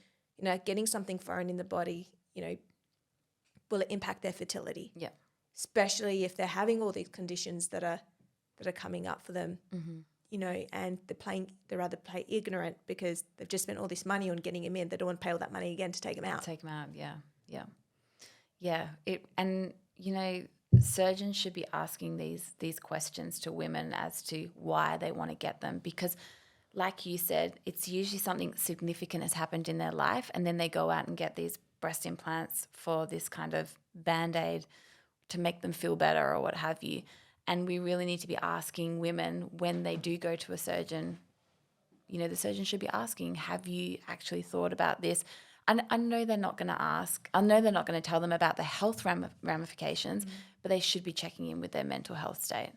getting something foreign in the body, will it impact their fertility? Yeah. Especially if they're having all these conditions that are coming up for them. And they're rather play ignorant because they've just spent all this money on getting them in. They don't want to pay all that money again to take them out. Yeah. Surgeons should be asking these questions to women as to why they want to get them, because, like you said, it's usually something significant has happened in their life, and then they go out and get these breast implants for this kind of Band-Aid to make them feel better or what have you. And we really need to be asking women when they do go to a surgeon, the surgeon should be asking, have you actually thought about this? And I know they're not going to ask. I know they're not going to tell them about the health ramifications, but they should be checking in with their mental health state.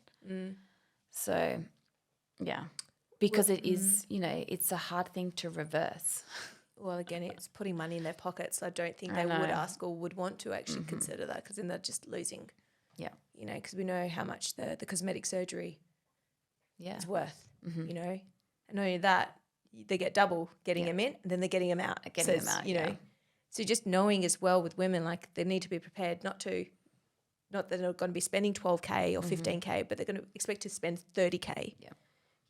So, yeah, because it is, it's a hard thing to reverse. Well, again, it's putting money in their pockets. I don't think I they would know. ask or would want to actually consider that, because then they're just losing, Yeah. because we know how much the cosmetic surgery Yeah. is worth, And only that, they get double getting them in, and then they're getting them out. Getting them out, yeah. So just knowing as well with women, like, they need to be prepared not that they're going to be spending 12K or 15K, but they're going to expect to spend 30K. Yeah.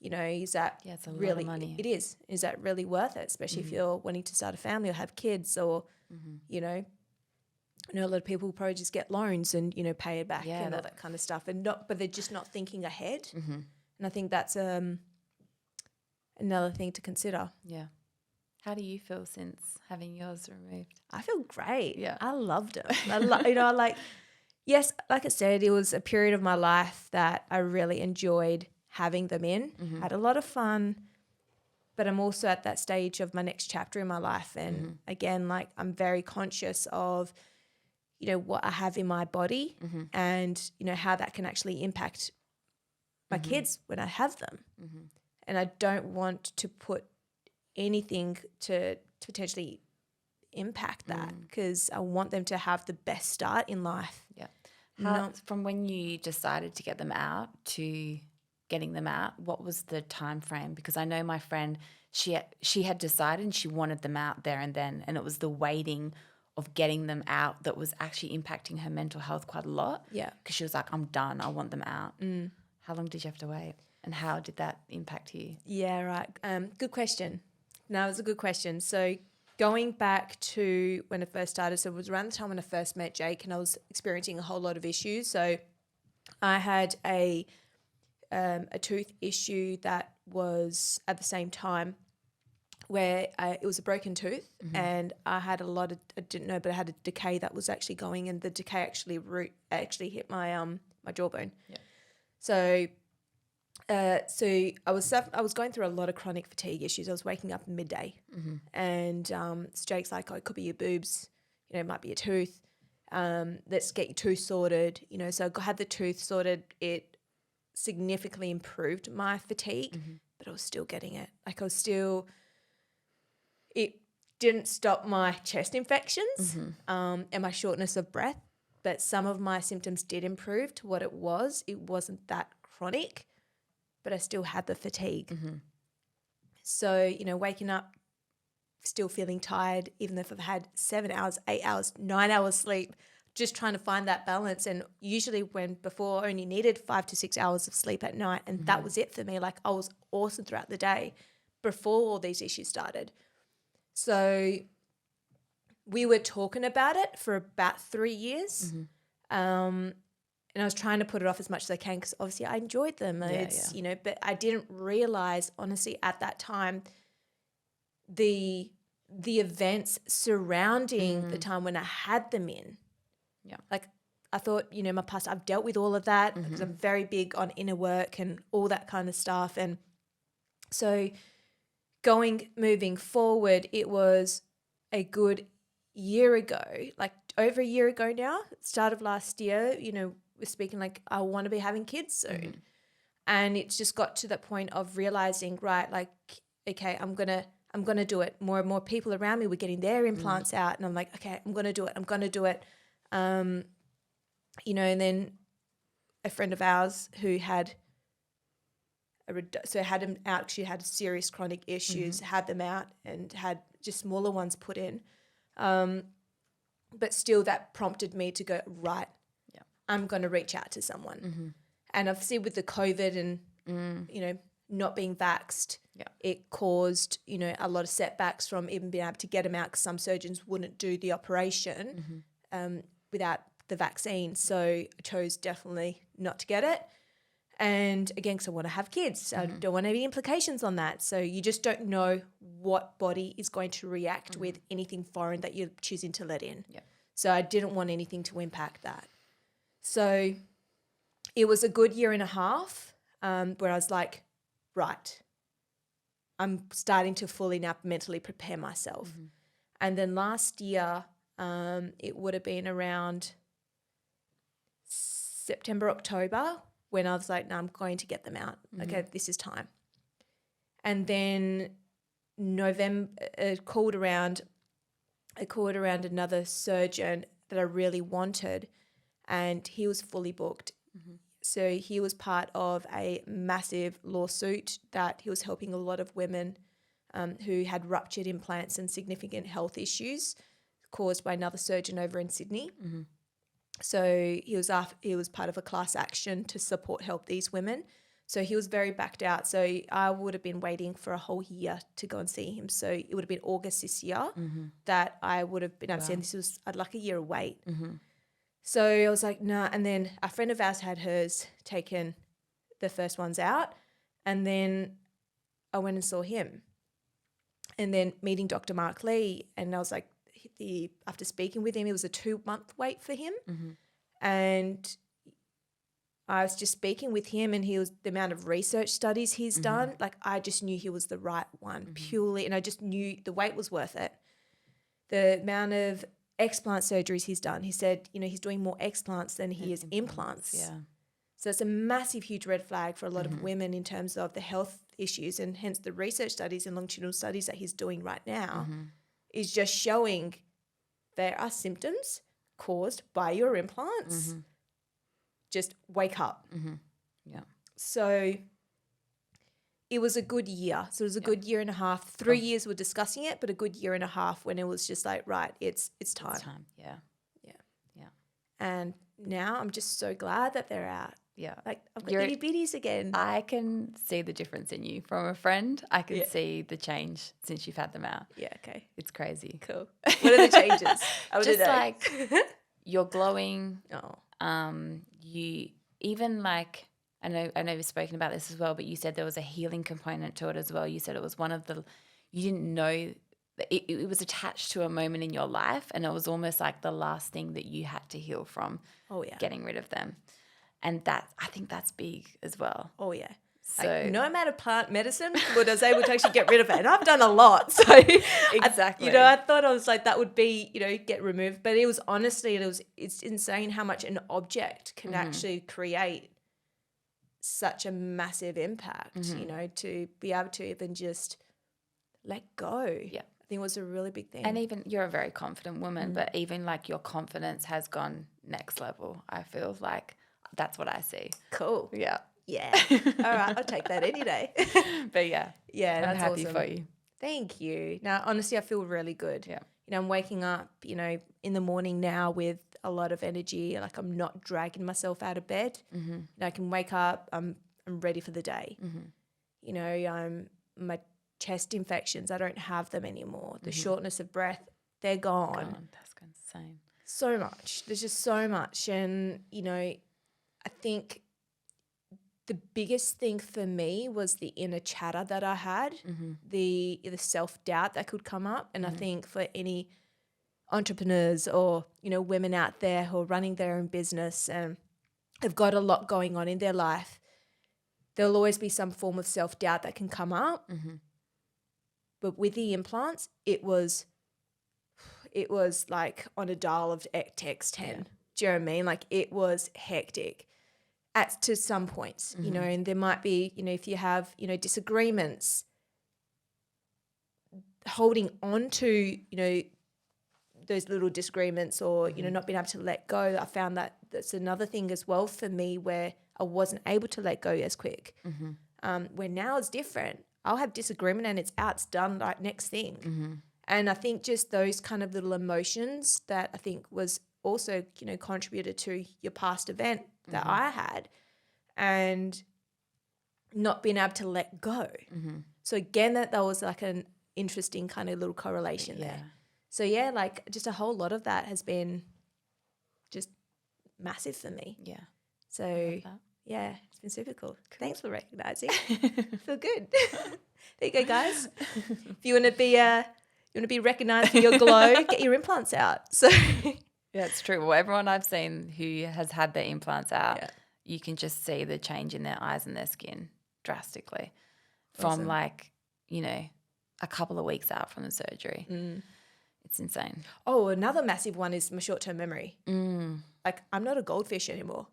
Is that it's a really, lot of money. It is. Is that really worth it, especially if you're wanting to start a family or have kids, or, I know a lot of people probably just get loans and, pay it back and all that kind of stuff, but they're just not thinking ahead. And I think that's another thing to consider. Yeah. How do you feel since having yours removed? I feel great. Yeah. I loved it. Yes, like I said, it was a period of my life that I really enjoyed having them in. Had a lot of fun, but I'm also at that stage of my next chapter in my life. And again, like, I'm very conscious of, what I have in my body and, how that can actually impact my kids when I have them. And I don't want to put anything to potentially impact that, because I want them to have the best start in life. Yeah. From when you decided to get them out to getting them out, what was the time frame? Because I know my friend, she had decided and she wanted them out there and then, and it was the waiting of getting them out that was actually impacting her mental health quite a lot. Yeah. Because she was like, I'm done, I want them out. How long did you have to wait? And how did that impact you? Yeah, right. Good question. No, it's a good question. So going back to when I first started, so it was around the time when I first met Jake, and I was experiencing a whole lot of issues. So I had a tooth issue that was at the same time where it was a broken tooth, and I had I didn't know, but I had a decay that was actually going, and the decay actually hit my my jawbone. Yeah. So I was going through a lot of chronic fatigue issues. I was waking up midday, and so Jake's like, "Oh, it could be your boobs, it might be your tooth. Let's get your tooth sorted." So I had the tooth sorted. It significantly improved my fatigue, but I was still getting it. Like, it didn't stop my chest infections and my shortness of breath, but some of my symptoms did improve to what it was. It wasn't that chronic, but I still had the fatigue. So, waking up still feeling tired, even if I've had 7 hours, 8 hours, 9 hours sleep, just trying to find that balance. And usually before I only needed 5 to 6 hours of sleep at night, and that was it for me. Like, I was awesome throughout the day before all these issues started. So we were talking about it for about 3 years. And I was trying to put it off as much as I can, because obviously I enjoyed them. But I didn't realize, honestly, at that time, the events surrounding the time when I had them in. Yeah. Like, I thought, my past, I've dealt with all of that, because I'm very big on inner work and all that kind of stuff. And so moving forward, it was a good year ago, like over a year ago now, start of last year, we're speaking like, I want to be having kids soon. And it's just got to that point of realizing, right, like, okay, I'm going to do it. More and more people around me were getting their implants out, and I'm like, okay, I'm going to do it. And then a friend of ours who had had them out, she had serious chronic issues, had them out and had just smaller ones put in. But still, that prompted me to go, right, I'm going to reach out to someone. And obviously with the COVID and, not being vaxxed, it caused, a lot of setbacks from even being able to get them out, because some surgeons wouldn't do the operation without the vaccine. So I chose definitely not to get it. And again, because I want to have kids, I don't want any implications on that. So you just don't know what body is going to react with anything foreign that you're choosing to let in. Yeah. So I didn't want anything to impact that. So it was a good year and a half where I was like, right, I'm starting to fully now mentally prepare myself. And then last year, it would have been around September, October, when I was like, no, I'm going to get them out. Okay, this is time. And then November, I called around another surgeon that I really wanted, and he was fully booked. So he was part of a massive lawsuit that he was helping a lot of women who had ruptured implants and significant health issues caused by another surgeon over in Sydney. So he was part of a class action to help these women. So he was very backed out. So I would have been waiting for a whole year to go and see him. So it would have been August this year that I would have been able to see him. This was like a year of wait. So I was like, nah. And then a friend of ours had hers taken the first ones out. And then I went and saw him. And then meeting Dr. Mark Lee. And I was like, after speaking with him, it was a 2-month wait for him. And I was just speaking with him, and the amount of research studies he's done, like I just knew he was the right one purely. And I just knew the wait was worth it. The amount of explant surgeries he's done, he said, he's doing more explants than he is implants. Yeah. So it's a massive, huge red flag for a lot of women in terms of the health issues, and hence the research studies and longitudinal studies that he's doing right now is just showing there are symptoms caused by your implants. Just wake up. Yeah. So it was a good year. So it was a good year and a half. 3 years we're discussing it, but a good year and a half when it was just like, right, it's time. It's time. Yeah. And now I'm just so glad that they're out. Yeah. Like I've got itty bitties again. I can see the difference in you. From a friend, I can see the change since you've had them out. Yeah, okay. It's crazy. Cool. What are the changes? Just like you're glowing. Oh. You even like, I know you've spoken about this as well, but you said there was a healing component to it as well. You said it was you didn't know that it was attached to a moment in your life, and it was almost like the last thing that you had to heal from. Oh yeah. Getting rid of them. And I think that's big as well. Oh yeah. So like, no amount of plant medicine would I was able to actually get rid of it. And I've done a lot. So exactly. I thought I was like, that would be, get removed. But it was honestly, it's insane how much an object can actually create such a massive impact, to be able to even just let go. Yeah. I think it was a really big thing. And even you're a very confident woman, but even like your confidence has gone next level. I feel like that's what I see. Cool. Yeah. Yeah. All right. I'll take that any day. But yeah. Yeah. I'm That's happy awesome. for you. Thank you. Now, honestly, I feel really good. Yeah. I'm waking up, in the morning now with a lot of energy. Like I'm not dragging myself out of bed. I can wake up. I'm ready for the day. My chest infections, I don't have them anymore. The shortness of breath, they're gone. That's insane. So much. There's just so much. And, I think the biggest thing for me was the inner chatter that I had, the self-doubt that could come up. And I think for any entrepreneurs or, women out there who are running their own business and have got a lot going on in their life, there'll always be some form of self-doubt that can come up. But with the implants, it was like on a dial of X 10. Yeah. Do you know what I mean? Like it was hectic to some points, and there might be, if you have, disagreements, holding on to, those little disagreements or, not being able to let go. I found that that's another thing as well for me where I wasn't able to let go as quick. Where now it's different. I'll have disagreement and it's out, it's done, like next thing. And I think just those kind of little emotions that I think was also, contributed to your past event that I had and not being able to let go. So again, that was like an interesting kind of little correlation there. So yeah, like just a whole lot of that has been just massive for me. Yeah. So yeah, it's been super cool. Thanks for recognizing. Feel good. There you go, guys. If you want to be recognized for your glow, get your implants out. So yeah, it's true. Well, everyone I've seen who has had their implants out, you can just see the change in their eyes and their skin drastically from a couple of weeks out from the surgery. It's insane. Oh, another massive one is my short-term memory. Like I'm not a goldfish anymore.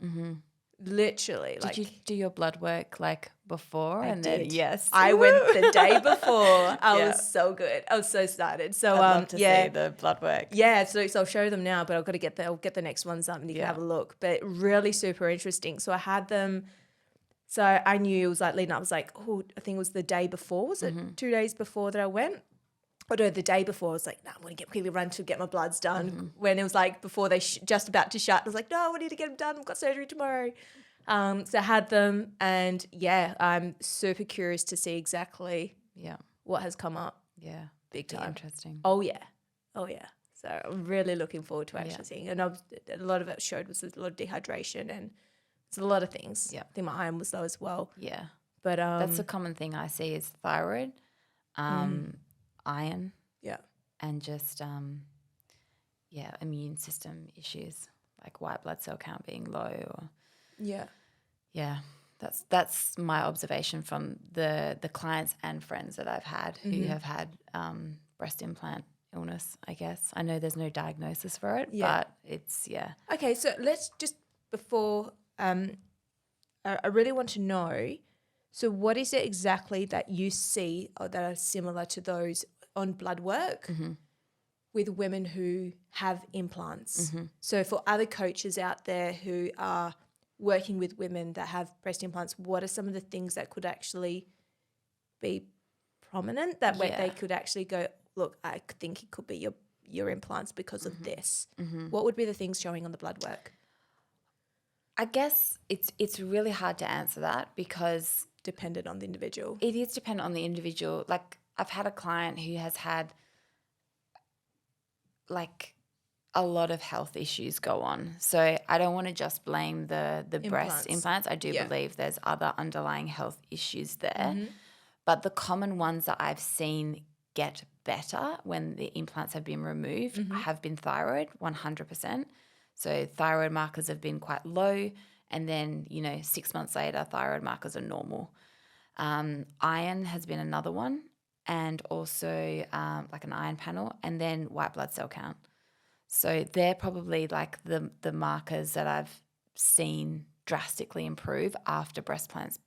Literally, Did you do your blood work like before? I Then did. yes, I went the day before. I Yeah. was so good. I was so excited. So I'd love to yeah. see the blood work. Yeah, so I'll show them now, but I've got to I'll get the next ones up and you can Yeah. have a look. But really super interesting. So I had them, so I knew it was like leading up, I was like, oh, I think it was the day before. Was it 2 days bore that I went? Or no, the day before I was like, no, I'm going to quickly run to get my bloods done. When it was like before they just about to shut, I was like, no, I need to get them done. I've got surgery tomorrow. So I had them, and yeah, I'm super curious to see exactly what has come up. Yeah, Big be time. interesting. Oh yeah. So I'm really looking forward to actually seeing. And a lot of it showed was a lot of dehydration and it's a lot of things. Yeah. I think my iron was low as well. Yeah, But that's a common thing I see is thyroid, iron, yeah. and just immune system issues like white blood cell count being low. Or Yeah. that's my observation from the clients and friends that I've had who have had breast implant illness. I guess I know there's no diagnosis for it, but it's Okay, so let's just before I really want to know, so what is it exactly that you see or that are similar to those on blood work with women who have implants? So for other coaches out there who are working with women that have breast implants, what are some of the things that could actually be prominent that way they could actually go, look, I think it could be your implants because of this? What would be the things showing on the blood work? I guess it's really hard to answer that because Dependent on the individual. it is dependent on the individual. Like I've had a client who has had like a lot of health issues go on. So I don't want to just blame the breast implants. I do believe there's other underlying health issues there. But the common ones that I've seen get better when the implants have been removed have been thyroid, 100%. So thyroid markers have been quite low, and then 6 months later, thyroid markers are normal. Iron has been another one, and also like an iron panel, and then white blood cell count. So they're probably like the markers that I've seen drastically improve after breast implants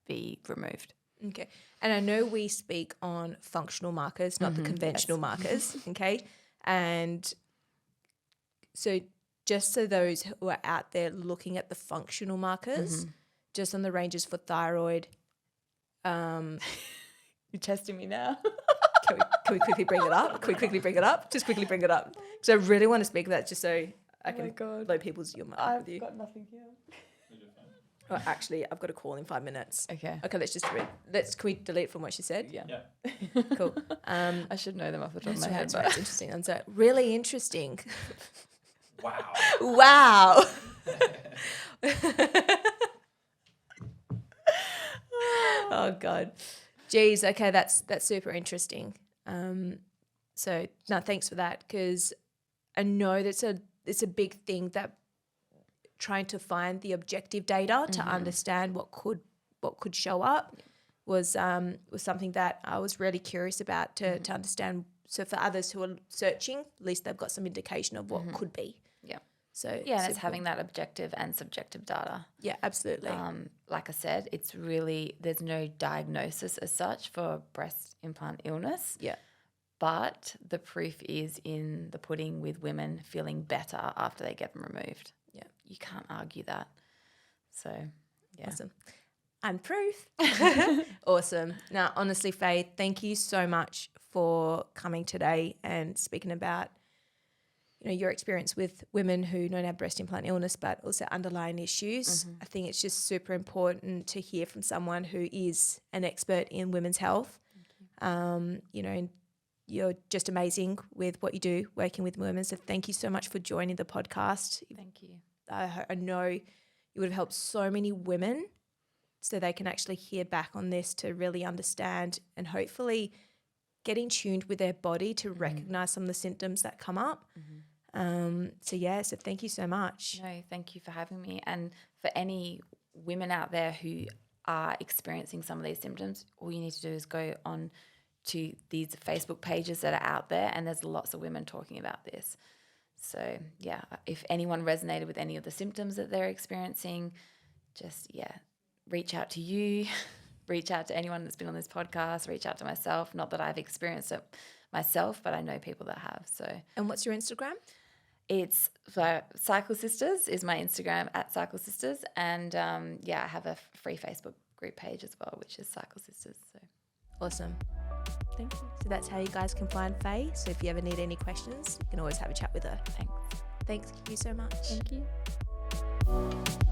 be removed. Okay. And I know we speak on functional markers, not the conventional markers. Okay. And so just so those who are out there looking at the functional markers, just on the ranges for thyroid. You're testing me now. Can we quickly bring it up? Can we quickly bring it up? Just quickly bring it up. Because I really want to speak of that just so I can blow people's your mind with you. I've got nothing here. Oh, actually, I've got a call in 5 minutes. Okay. Okay, can we delete from what she said? Yeah. Cool. I should know them off the top of my head. That's But right. It's interesting. And so really interesting. Wow. Wow. Oh God. Geez. Okay, that's super interesting. So no, thanks for that, because I know it's a big thing that trying to find the objective data to understand what could show up was something that I was really curious about to understand. So for others who are searching, at least they've got some indication of what could be. Yeah. So Yeah, and it's having that objective and subjective data. Yeah, absolutely. Like I said, it's really, there's no diagnosis as such for breast implant illness. Yeah. But the proof is in the pudding with women feeling better after they get them removed. Yeah. You can't argue that. So, yeah. Awesome. And proof. Awesome. Now, honestly, Faye, thank you so much for coming today and speaking about your experience with women who don't have breast implant illness but also underlying issues. I think it's just super important to hear from someone who is an expert in women's health. And you're just amazing with what you do working with women. So thank you so much for joining the podcast. Thank you. I know you would have helped so many women so they can actually hear back on this to really understand and hopefully getting tuned with their body to recognize some of the symptoms that come up. So thank you so much. No, thank you for having me. And for any women out there who are experiencing some of these symptoms, all you need to do is go on to these Facebook pages that are out there, and there's lots of women talking about this. So yeah, if anyone resonated with any of the symptoms that they're experiencing, just reach out to you, reach out to anyone that's been on this podcast, reach out to myself. Not that I've experienced it myself, but I know people that have. So. And what's your Instagram? It's Cycle Sisters is my Instagram, at Cycle Sisters, and I have a free Facebook group page as well, which is Cycle Sisters. So Awesome. Thank you. So that's how you guys can find Faye. So if you ever need any questions, you can always have a chat with her. thanks. Thank you so much. Thank you.